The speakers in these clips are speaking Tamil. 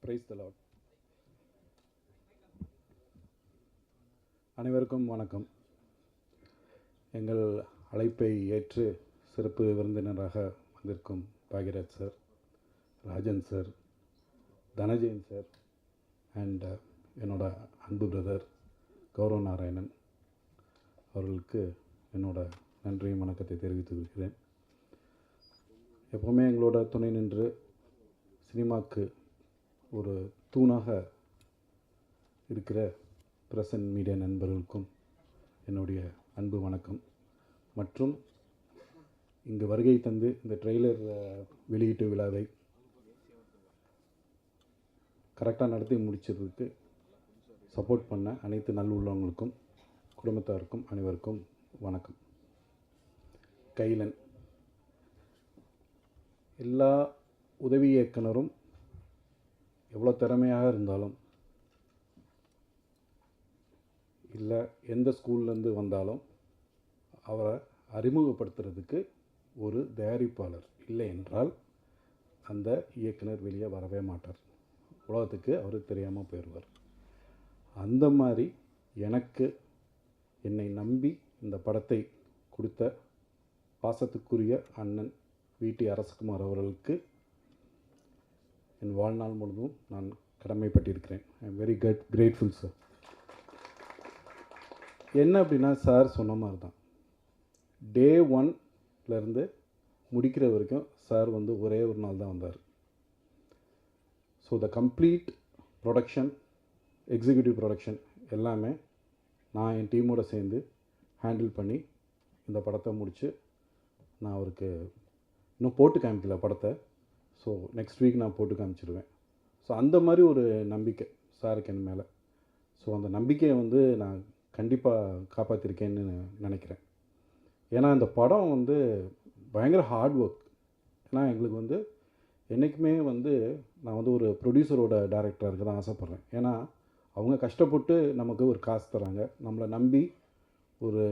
Praise the Lord. அனைவருக்கும் வணக்கம். எங்கள் அழைப்பை ஏற்று சிறப்பு விருந்தினராக வந்திருக்கும் Bhagyaraj sir, Rajan sir, Dhananjayan sir and என்னோட அன்பு பிரதர் கௌரவ நாராயணன் அவர்களுக்கு என்னோட நன்றியும் வணக்கத்தை தெரிவித்து கொள்கிறேன். எப்போவுமே எங்களோட துணை நின்று சினிமாவுக்கு ஒரு தூணாக இருக்கிற பிரசன்ட் மீடியா நண்பர்களுக்கும் என்னுடைய அன்பு வணக்கம். மற்றும் இங்கு வருகை தந்து இந்த ட்ரெய்லர் வெளியீட்டு விழாவை கரெக்டாக நடத்தி முடிச்சதுக்கு சப்போர்ட் பண்ண அனைத்து நல்லுள்ளவங்களுக்கும் குடும்பத்தாருக்கும் அனைவருக்கும் வணக்கம். கைலன், எல்லா உதவி இயக்குனரும் எவ்வளோ திறமையாக இருந்தாலும் இல்லை எந்த ஸ்கூல்லேருந்து வந்தாலும் அவரை அறிமுகப்படுத்துறதுக்கு ஒரு தயாரிப்பாளர் இல்லை என்றால் அந்த இயக்குனர் வெளியே வரவே மாட்டார். உலகத்துக்கு அவர் தெரியாமல் போயிடுவார். அந்த மாதிரி எனக்கு என்னை நம்பி இந்த படத்தை கொடுத்த பாசத்துக்குரிய அண்ணன் வி.டி. அரசகுமார் அவர்களுக்கு என் வாழ்நாள் முழுவதும் நான் கடமைப்பட்டிருக்கிறேன். I am very grateful sir. என்ன அப்படின்னா, சார் சொன்ன மாதிரி தான் டே 1லேருந்து முடிக்கிற வரைக்கும் சார் ஒரே ஒரு நாள் தான் வந்தார். So the complete production, executive production எல்லாமே நான் என் டீமோடு சேர்ந்து ஹேண்டில் பண்ணி இந்த படத்தை முடித்து நான் அவருக்கு இன்னும் போட்டு காமிக்கல படத்தை. ஸோ நெக்ஸ்ட் வீக் நான் போட்டு காமிச்சிடுவேன். ஸோ அந்த மாதிரி ஒரு நம்பிக்கை சாருக்கு என் மேலே. ஸோ அந்த நம்பிக்கையை நான் கண்டிப்பாக காப்பாற்றிருக்கேன்னு நினைக்கிறேன். ஏன்னா இந்த படம் பயங்கர ஹார்ட் ஒர்க். ஏன்னா எங்களுக்கு என்றைக்குமே நான் ஒரு ப்ரொடியூசரோட டைரக்டராக இருக்க தான் ஆசைப்பட்றேன். ஏன்னா அவங்க கஷ்டப்பட்டு நமக்கு ஒரு காசு தராங்க, நம்மளை நம்பி ஒரு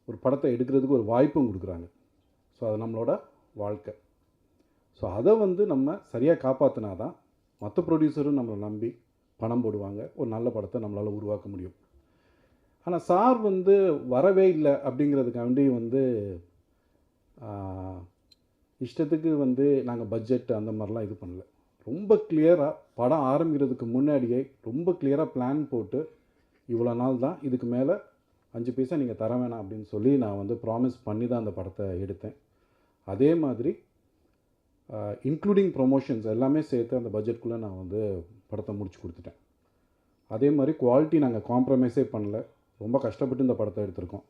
ஒரு படத்தை எடுக்கிறதுக்கு ஒரு வாய்ப்பும் கொடுக்குறாங்க. ஸோ அது நம்மளோட வாழ்க்கை. ஸோ அதை நம்ம சரியாக காப்பாற்றினா தான் மற்ற ப்ரொடியூசரும் நம்மளை நம்பி பணம் போடுவாங்க, ஒரு நல்ல படத்தை நம்மளால் உருவாக்க முடியும். ஆனால் சார் வரவே இல்லை அப்படிங்கிறதுக்காண்டி இஷ்டத்துக்கு நாங்கள் பட்ஜெட் அந்த மாதிரிலாம் இது பண்ணல. ரொம்ப கிளியராக படம் ஆரம்பிக்கிறதுக்கு முன்னாடியே ரொம்ப கிளியராக பிளான் போட்டு இவ்வளோ நாள் தான், இதுக்கு மேலே 5 பைசா நீங்கள் தர வேணாம் அப்படின்னு சொல்லி நான் ப்ராமிஸ் பண்ணி தான் அந்த படத்தை எடுத்தேன். அதே மாதிரி இன்க்ளூடிங் ப்ரொமோஷன்ஸ் எல்லாமே சேர்த்து அந்த பட்ஜெட்குள்ளே நான் படத்தை முடிச்சு கொடுத்துட்டேன். அதே மாதிரி குவாலிட்டி நாங்கள் காம்ப்ரமைஸே பண்ணல, ரொம்ப கஷ்டப்பட்டு இந்த படத்தை எடுத்திருக்கோம்.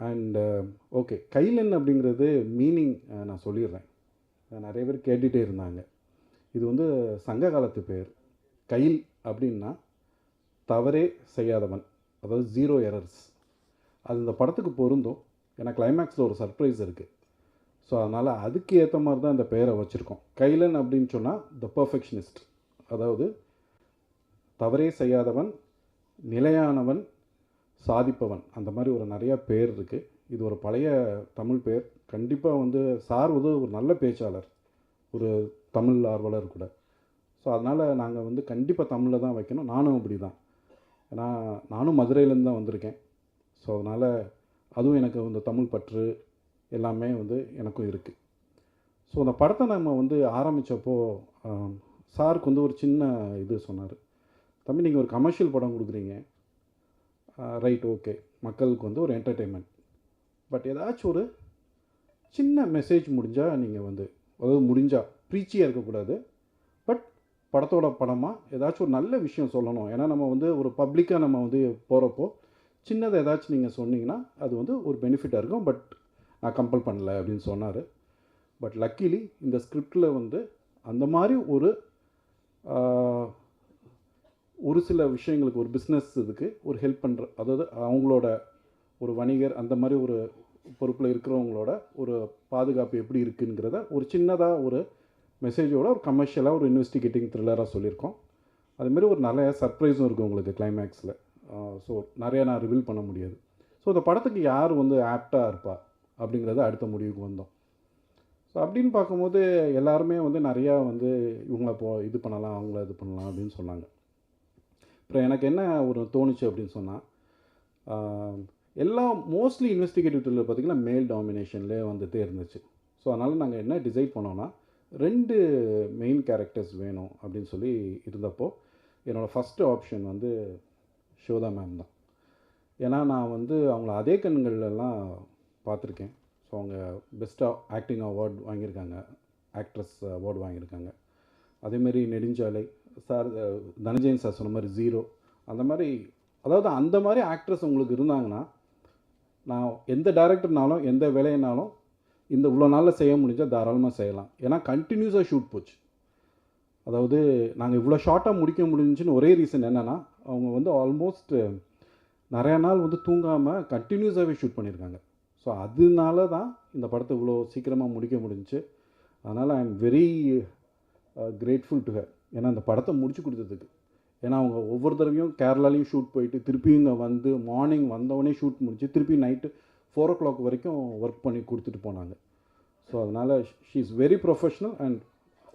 அண்ட் ஓகே, கைலன் அப்படிங்கிறது மீனிங் நான் சொல்லிடுறேன். நிறைய பேர் கேட்டுகிட்டே இருந்தாங்க. இது சங்க காலத்து பேர். கைல் அப்படின்னா தவறே செய்யாதவன், அதாவது 0 எரர்ஸ். அது இந்த படத்துக்கு பொருந்தும். ஏன்னா கிளைமேக்ஸில் ஒரு சர்ப்ரைஸ் இருக்குது. ஸோ அதனால் அதுக்கு ஏற்ற மாதிரி தான் இந்த பெயரை வச்சுருக்கோம். கைலன் அப்படின்னு சொன்னால் த பர்ஃபெக்ஷனிஸ்ட், அதாவது தவறே செய்யாதவன், நிலையானவன், சாதிப்பவன், அந்த மாதிரி ஒரு நிறையா பேர் இருக்குது. இது ஒரு பழைய தமிழ் பேர். கண்டிப்பாக சார் ஒரு நல்ல பேச்சாளர், ஒரு தமிழ் ஆர்வலர் கூட. ஸோ அதனால் நாங்கள் கண்டிப்பாக தமிழில் தான் வைக்கணும். நானும் அப்படி தான். ஏன்னா நானும் மதுரையிலேருந்து தான் வந்திருக்கேன். ஸோ அதனால் அதுவும் எனக்கு தமிழ் பற்று எல்லாமே எனக்கும் இருக்குது. ஸோ அந்த படத்தை நம்ம ஆரம்பித்தப்போ சாருக்கு ஒரு சின்ன இது சொன்னார். தம்பி, நீங்கள் ஒரு கமர்ஷியல் படம் கொடுக்குறீங்க, ரைட், ஓகே, மக்களுக்கு ஒரு என்டர்டெயின்மெண்ட், பட் ஏதாச்சும் ஒரு சின்ன மெசேஜ் முடிஞ்சால் நீங்கள் அதாவது முடிஞ்சால் ப்ரீச்சியாக இருக்கக்கூடாது, பட் படத்தோட படமாக ஏதாச்சும் ஒரு நல்ல விஷயம் சொல்லணும். ஏன்னா நம்ம ஒரு பப்ளிக்காக நம்ம போகிறப்போ சின்னதை ஏதாச்சும் நீங்கள் சொன்னீங்கன்னா அது ஒரு பெனிஃபிட்டாக இருக்கும். பட் நான் கம்பல் பண்ணல அப்படின்னு சொன்னார். பட் லக்கிலி இந்த ஸ்கிரிப்டில் அந்த மாதிரி ஒரு சில விஷயங்களுக்கு, ஒரு பிஸ்னஸ் இதுக்கு ஒரு ஹெல்ப் பண்ணுற, அதாவது அவங்களோட ஒரு வணிகர் அந்த மாதிரி ஒரு பொறுப்பில் இருக்கிறவங்களோட ஒரு பாதுகாப்பு எப்படி இருக்குங்கிறத ஒரு சின்னதாக ஒரு மெசேஜோட ஒரு கமர்ஷியலாக ஒரு இன்வெஸ்டிகேட்டிங் த்ரில்லராக சொல்லியிருக்கோம். அதுமாரி ஒரு நிறைய சர்ப்ரைஸும் இருக்குது உங்களுக்கு கிளைமேக்ஸில். ஸோ நிறையா நான் ரிவீல் பண்ண முடியாது. ஸோ இந்த படத்துக்கு யார் ஆப்டாக இருப்பா அப்படிங்கிறத அடுத்த முடிவுக்கு வந்தோம். ஸோ அப்படின்னு பார்க்கும்போது எல்லாருமே வந்து நிறையா வந்து இவங்கள இது பண்ணலாம், அவங்கள இது பண்ணலாம் அப்படின்னு சொன்னாங்க. அப்புறம் எனக்கு என்ன ஒரு தோணுச்சு அப்படின்னு சொன்னால், எல்லாம் மோஸ்ட்லி இன்வெஸ்டிகேட்டிவ் த்ரில்லர் பார்த்திங்கன்னா மேல் டாமினேஷன்லேயே வந்துகிட்டே இருந்துச்சு. ஸோ அதனால் நாங்கள் என்ன டிசைட் பண்ணோன்னா, 2 மெயின் கேரக்டர்ஸ் வேணும் அப்படின்னு சொல்லி இருந்தப்போ, என்னோடய ஃபஸ்ட்டு ஆப்ஷன் வந்து ஷோதா மேம் தான். ஏன்னா நான் வந்து அவங்கள அதே கண்கள்லாம் பார்த்துருக்கேன். ஸோ அவங்க பெஸ்ட்டாக ஆக்டிங் அவார்ட் வாங்கியிருக்காங்க, ஆக்ட்ரஸ் அவார்டு வாங்கியிருக்காங்க. அதேமாரி நெடுஞ்சாலை சார், தனஞ்சயன் சார் சொன்ன மாதிரி ஜீரோ, அந்த மாதிரி, அதாவது அந்த மாதிரி ஆக்ட்ரஸ் உங்களுக்கு இருந்தாங்கன்னா, நான் எந்த டேரக்டர்னாலும் எந்த வேலையினாலும் இந்த இவ்வளோ நாளில் செய்ய முடிஞ்சால் தாராளமாக செய்யலாம். ஏன்னா கண்டினியூஸாக ஷூட் போச்சு. அதாவது நாங்கள் இவ்வளோ ஷார்ட்டாக முடிக்க முடிஞ்சுன்னு ஒரே ரீசன் என்னென்னா, அவங்க வந்து ஆல்மோஸ்ட் நிறையா நாள் வந்து தூங்காமல் கண்டினியூஸாகவே ஷூட் பண்ணியிருக்காங்க. ஸோ அதனால தான் இந்த படத்தை இவ்வளோ சீக்கிரமாக முடிக்க முடிஞ்சிச்சு. அதனால் I am very grateful to her. ஏன்னா அந்த படத்தை முடிச்சு கொடுத்ததுக்கு. ஏன்னா அவங்க ஒவ்வொரு தடவையும் கேரளாலையும் ஷூட் போயிட்டு திருப்பி இங்கே வந்து மார்னிங் வந்தவொடனே ஷூட் முடிச்சு திருப்பி நைட்டு 4 o'clock வரைக்கும் ஒர்க் பண்ணி கொடுத்துட்டு போனாங்க. ஸோ அதனால் she is very professional and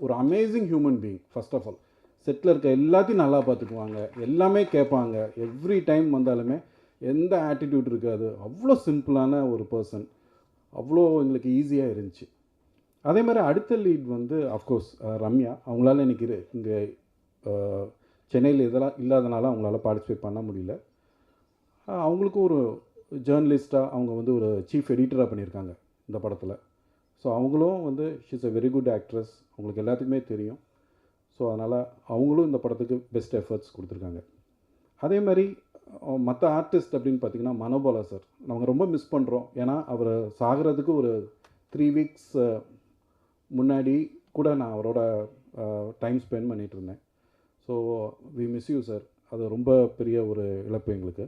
ஒரு amazing human being. First of all settle இருக்க எல்லாத்தையும் நல்லா பார்த்துக்குவாங்க, எல்லாமே கேட்பாங்க. எவ்ரி டைம் வந்தாலுமே எந்த ஆட்டிடியூட் இருக்காது. அவ்வளோ சிம்பிளான ஒரு பர்சன். அவ்வளோ எங்களுக்கு ஈஸியாக இருந்துச்சு. அதே மாதிரி அடுத்த லீட் வந்து அஃப்கோர்ஸ் ரம்யா. அவங்களால இன்றைக்கி இங்கே சென்னையில் இதெல்லாம் இல்லாதனால அவங்களால பார்ட்டிசிபேட் பண்ண முடியல. அவங்களுக்கும் ஒரு ஜேர்னலிஸ்ட்டாக அவங்க வந்து ஒரு சீஃப் எடிட்டராக பண்ணியிருக்காங்க இந்த படத்தில். ஸோ அவங்களும் வந்து she's a very good actress, அவங்களுக்கு எல்லாத்துக்குமே தெரியும். ஸோ அதனால் அவங்களும் இந்த படத்துக்கு பெஸ்ட் எஃபர்ட்ஸ் கொடுத்துருக்காங்க. அதே மாதிரி மற்ற ஆர்டிஸ்ட் அப்படின்னு பார்த்திங்கன்னா மனோபாலா சார் நாங்கள் ரொம்ப மிஸ் பண்ணுறோம். ஏன்னா அவர் சாகிறதுக்கு ஒரு 3 weeks முன்னாடி கூட நான் அவரோட டைம் ஸ்பெண்ட் பண்ணிகிட்டு இருந்தேன். So we miss you sir. அது ரொம்ப பெரிய ஒரு இழப்பு எங்களுக்கு.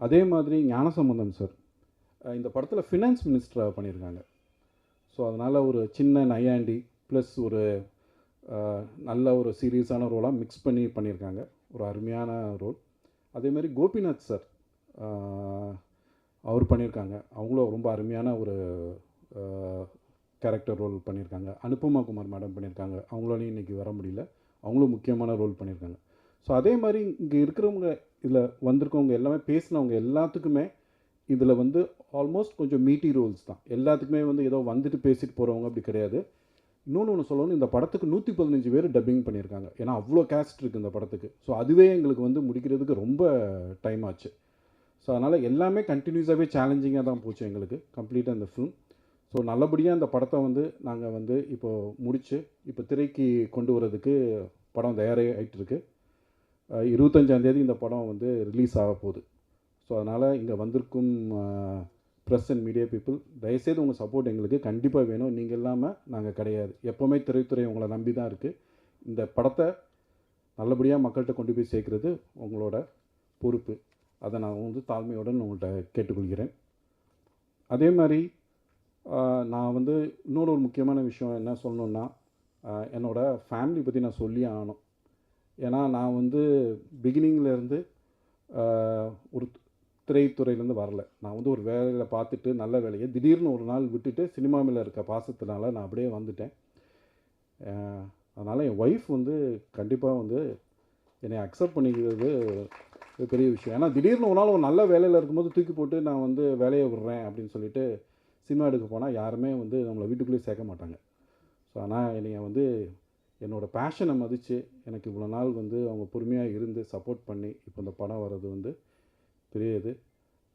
அதே மாதிரி ஞானசம்பந்தம் சார் இந்த படத்தில் ஃபினான்ஸ் மினிஸ்டராக பண்ணியிருக்காங்க. ஸோ அதனால் ஒரு சின்ன நையாண்டி ப்ளஸ் ஒரு நல்ல ஒரு சீரியஸான ரோலாக மிக்ஸ் பண்ணியிருக்காங்க. ஒரு அருமையான ரோல். அதேமாதிரி கோபிநாத் சார் அவர் பண்ணியிருக்காங்க. அவங்களும் ரொம்ப அருமையான ஒரு கேரக்டர் ரோல் பண்ணியிருக்காங்க. அனுபமா குமார் மேடம் பண்ணியிருக்காங்க. அவங்களாலையும் இன்றைக்கி வர முடியல. அவங்களும் முக்கியமான ரோல் பண்ணியிருக்காங்க. ஸோ அதே மாதிரி இங்கே இருக்கிறவங்க, இதில் வந்திருக்கவங்க எல்லாமே பேசினவங்க எல்லாத்துக்குமே இதில் வந்து ஆல்மோஸ்ட் கொஞ்சம் மீட்டி ரோல்ஸ் தான். எல்லாத்துக்குமே வந்து ஏதோ வந்துட்டு பேசிட்டு போகிறவங்க அப்படி கிடையாது. இன்னொன்று சொல்லணும், இந்த படத்துக்கு 115 பேர் டப்பிங் பண்ணியிருக்காங்க. ஏன்னா அவ்வளோ கேஸ்ட் இருக்குது இந்த படத்துக்கு. ஸோ அதுவே எங்களுக்கு வந்து முடிக்கிறதுக்கு ரொம்ப டைம் ஆச்சு. ஸோ அதனால் எல்லாமே கண்டினியூஸாகவே சேலஞ்சிங்காக தான் போச்சு எங்களுக்கு கம்ப்ளீட்டாக இந்த ஃபிலிம். ஸோ நல்லபடியாக இந்த படத்தை வந்து நாங்கள் வந்து இப்போது முடித்து இப்போ திரைக்கு கொண்டு வரதுக்கு படம் தயாராகிட்டுருக்கு. 25ஆம் தேதி இந்த படம் வந்து ரிலீஸ் ஆக போகுது. ஸோ அதனால் இங்கே வந்திருக்கும் ப்ரெஸ் அண்ட் மீடியா பீப்புள், தயவுசெய்து உங்கள் சப்போர்ட் எங்களுக்கு கண்டிப்பாக வேணும். நீங்கள் இல்லாமல் நாங்கள் கிடையாது. எப்போவுமே திரைத்துறை உங்களை நம்பி தான் இருக்குது. இந்த படத்தை நல்லபடியாக மக்கள்கிட்ட கொண்டு போய் சேர்க்குறது உங்களோட பொறுப்பு. அதை நான் வந்து தாழ்மையுடன் உங்கள்கிட்ட கேட்டுக்கொள்கிறேன். அதே மாதிரி நான் வந்து இன்னொரு ஒரு முக்கியமான விஷயம் என்ன சொல்லணுன்னா, என்னோடய ஃபேமிலி பற்றி நான் சொல்லி ஆகணும். ஏன்னா நான் வந்து பிகினிங்லேருந்து ஒரு திரைத்துறையிலேருந்து வரல. நான் வந்து ஒரு வேலையில் பார்த்துட்டு நல்ல வேலையை திடீர்னு ஒரு நாள் விட்டுட்டு சினிமா மேலே இருக்க பாசத்தினால நான் அப்படியே வந்துட்டேன். அதனால் என் ஒய்ஃப் வந்து கண்டிப்பாக வந்து என்னை அக்செப்ட் பண்ணிக்கிறது பெரிய விஷயம். ஏன்னா திடீர்னு ஒரு நாள் ஒரு நல்ல வேலையில் இருக்கும்போது தூக்கி போட்டு நான் வந்து வேலையை விடுறேன் அப்படின்னு சொல்லிட்டு சினிமா எடுக்க போனால் யாருமே வந்து நம்மளை வீட்டுக்குள்ளேயே சேர்க்க மாட்டாங்க. ஸோ ஆனால் என்னை வந்து என்னோடய பேஷனை மதித்து எனக்கு இவ்வளோ நாள் வந்து அவங்க பொறுமையாக இருந்து சப்போர்ட் பண்ணி இப்போ இந்த படம் வர்றது வந்து பெரிய இது.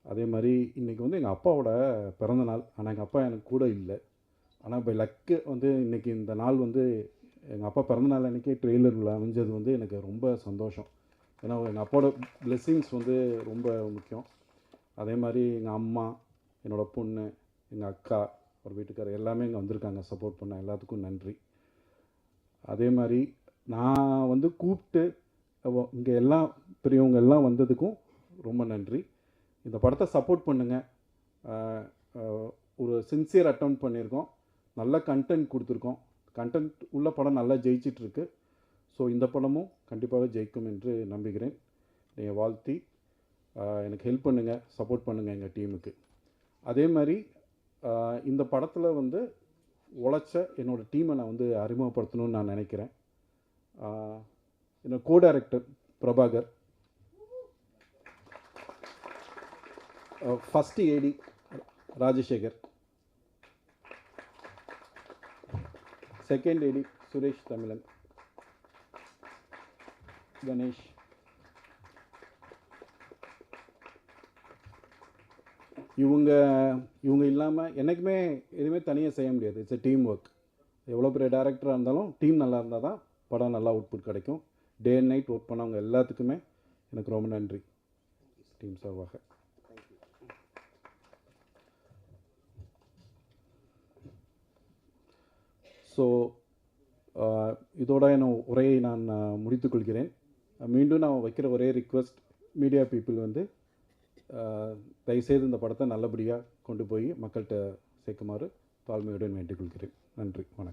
அதே மாதிரி இன்றைக்கி வந்து எங்கள் அப்பாவோட பிறந்த நாள். ஆனால் எங்கள் அப்பா எனக்கு கூட இல்லை. ஆனால் பை லக்கு வந்து இன்றைக்கி இந்த நாள் வந்து எங்கள் அப்பா பிறந்தநாள் அன்றைக்கி ட்ரெய்லரில் அமைஞ்சது வந்து எனக்கு ரொம்ப சந்தோஷம். ஏன்னா எங்கள் அப்பாவோட பிளெஸ்ஸிங்ஸ் வந்து ரொம்ப முக்கியம். அதே மாதிரி எங்கள் அம்மா, என்னோடய பொண்ணு, எங்கள் அக்கா, ஒரு வீட்டுக்காரர் எல்லாமே இங்கே வந்திருக்காங்க சப்போர்ட் பண்ண. எல்லாத்துக்கும் நன்றி. அதே மாதிரி நான் வந்து கூப்பிட்டு இங்கே எல்லாம் பெரியவங்க எல்லாம் வந்ததுக்கும் ரொம்ப நன்றி. இந்த படத்தை சப்போர்ட் பண்ணுங்கள். ஒரு சின்சியர் அட்டெம்ப்ட் பண்ணியிருக்கோம். நல்ல கண்டென்ட் கொடுத்துருக்கோம். கண்டென்ட் உள்ள படம் நல்லா ஜெயிச்சிட்ருக்கு. ஸோ இந்த படமும் கண்டிப்பாக ஜெயிக்கும் என்று நம்புகிறேன். நீங்கள் வாழ்த்தி எனக்கு ஹெல்ப் பண்ணுங்கள், சப்போர்ட் பண்ணுங்கள் எங்கள் டீமுக்கு. அதே மாதிரி இந்த படத்தில் வந்து உழைச்ச என்னோடய டீமை நான் வந்து அறிமுகப்படுத்தணும்னு நான் நினைக்கிறேன். என்னோட கோ-டைரக்டர் பிரபாகர், ஃபஸ்ட்டு ஏடி ராஜசேகர், செகண்ட் ஏடி சுரேஷ் தமிழன், கணேஷ், இவங்க இல்லாமல் என்றைக்குமே எதுவுமே தனியாக செய்ய முடியாது. It's a team work. எவ்வளோ பெரிய டேரக்டராக இருந்தாலும் டீம் நல்லா இருந்தால் தான் படம் நல்லா அவுட்புட் கிடைக்கும். டே அண்ட் நைட் ஒர்க் பண்ணவங்க எல்லாத்துக்குமே எனக்கு ரொம்ப நன்றி டீம் சார்பாக. ஸோ இதோட என் உரையை நான் முடித்துக்கொள்கிறேன். மீண்டும் நான் வைக்கிற ஒரே ரிக்வெஸ்ட், மீடியா பீப்புள் வந்து தயவுசெய்து இந்த படத்தை நல்லபடியாக கொண்டு போய் மக்கள்கிட்ட சேர்க்குமாறு தாழ்மையுடன் வேண்டிக்கொள்கிறேன். நன்றி, வணக்கம்.